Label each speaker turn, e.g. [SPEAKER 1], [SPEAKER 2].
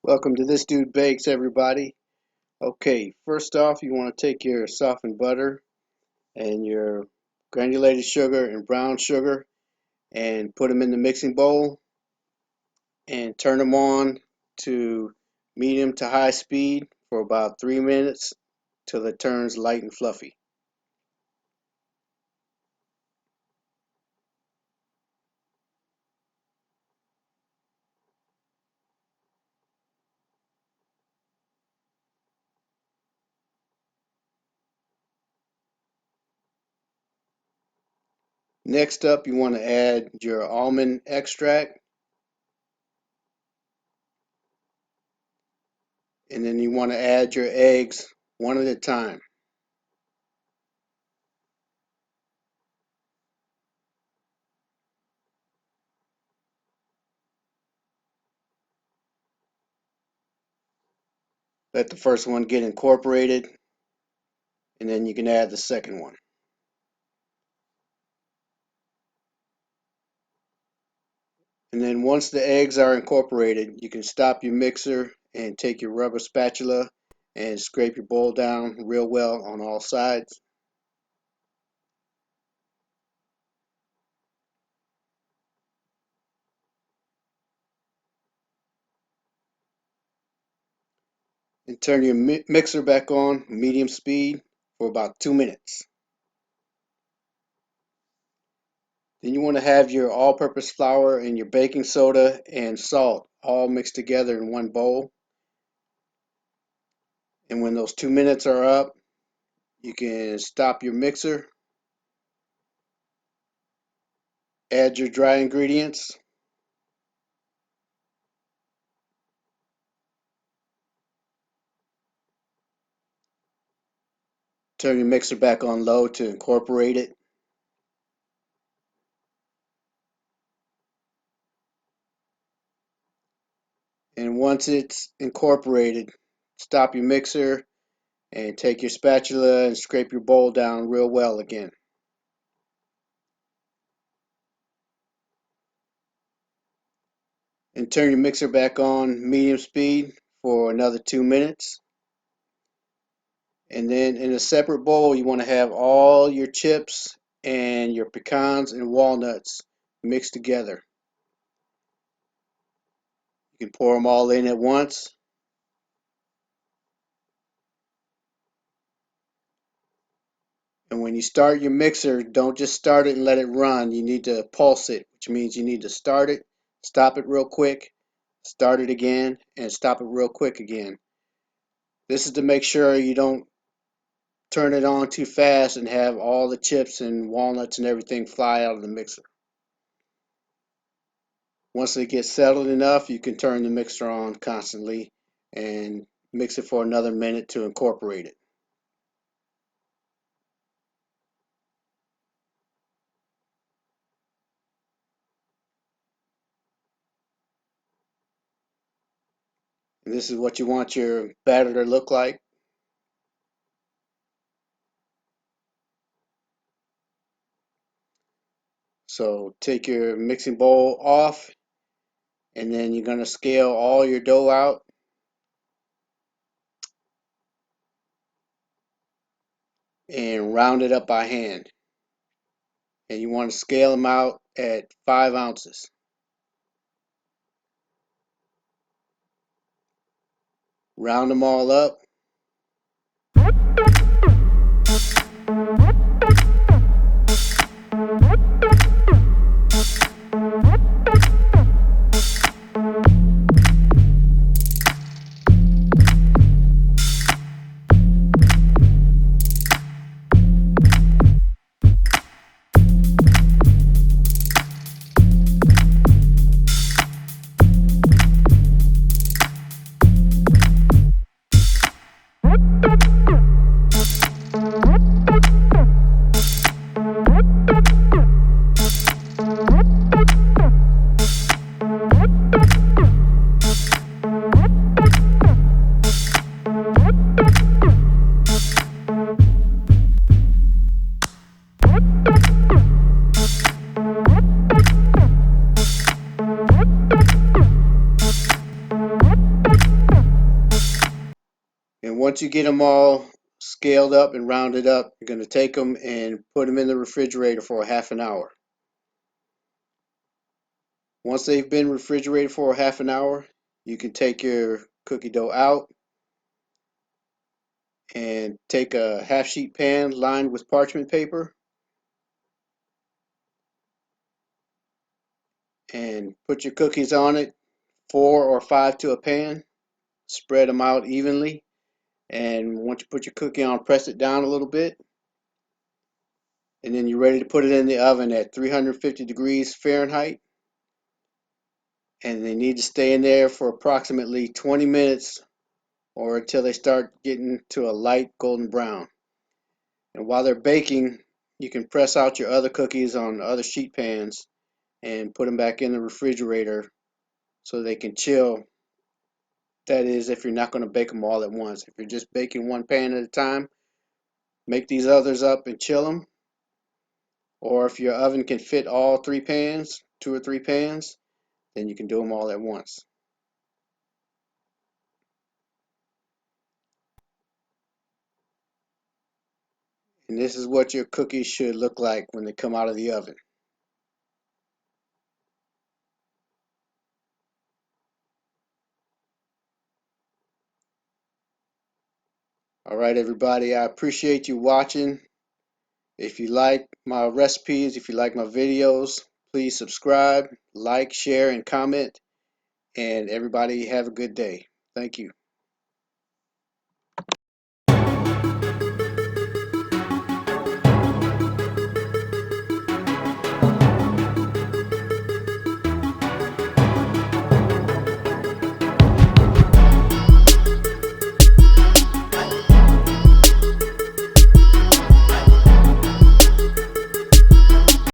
[SPEAKER 1] Welcome to This Dude Bakes, everybody. Okay, first off, you want to take your softened butter and your granulated sugar and brown sugar and put them in the mixing bowl and turn them on to medium to high speed for about 3 minutes till it turns light and fluffy. Next up, you want to add your almond extract, and then you want to add your eggs one at a time. Let the first one get incorporated, and then you can add the second one. And then once the eggs are incorporated, you can stop your mixer and take your rubber spatula and scrape your bowl down real well on all sides. And turn your mixer back on medium speed for about 2 minutes. Then you want to have your all-purpose flour and your baking soda and salt all mixed together in one bowl. And when those 2 minutes are up, you can stop your mixer, add your dry ingredients, turn your mixer back on low to incorporate it. And once it's incorporated, stop your mixer and take your spatula and scrape your bowl down real well again. And turn your mixer back on medium speed for another 2 minutes. And then in a separate bowl, you want to have all your chips and your pecans and walnuts mixed together. You can pour them all in at once. And when you start your mixer, don't just start it and let it run. You need to pulse it, which means you need to start it, stop it real quick, start it again, and stop it real quick again. This is to make sure you don't turn it on too fast and have all the chips and walnuts and everything fly out of the mixer. Once it gets settled enough, you can turn the mixer on constantly and mix it for another minute to incorporate it. And this is what you want your batter to look like. So take your mixing bowl off, and then you're going to scale all your dough out. And round it up by hand. And you want to scale them out at 5 ounces. Round them all up. Once you get them all scaled up and rounded up, you're going to take them and put them in the refrigerator for a half an hour. Once they've been refrigerated for a half an hour, you can take your cookie dough out and take a half sheet pan lined with parchment paper and put your cookies on it, 4 or 5 to a pan. Spread them out evenly, and once you put your cookie on, press it down a little bit, and then you're ready to put it in the oven at 350 degrees Fahrenheit, and they need to stay in there for approximately 20 minutes or until they start getting to a light golden brown. And while they're baking, you can press out your other cookies on other sheet pans and put them back in the refrigerator so they can chill. That is, if you're not going to bake them all at once. If you're just baking one pan at a time, make these others up and chill them. Or if your oven can fit all 3 pans, 2 or 3 pans, then you can do them all at once. And this is what your cookies should look like when they come out of the oven. All right, everybody, I appreciate you watching. If you like my recipes, if you like my videos, please subscribe, like, share, and comment. And everybody have a good day. Thank you.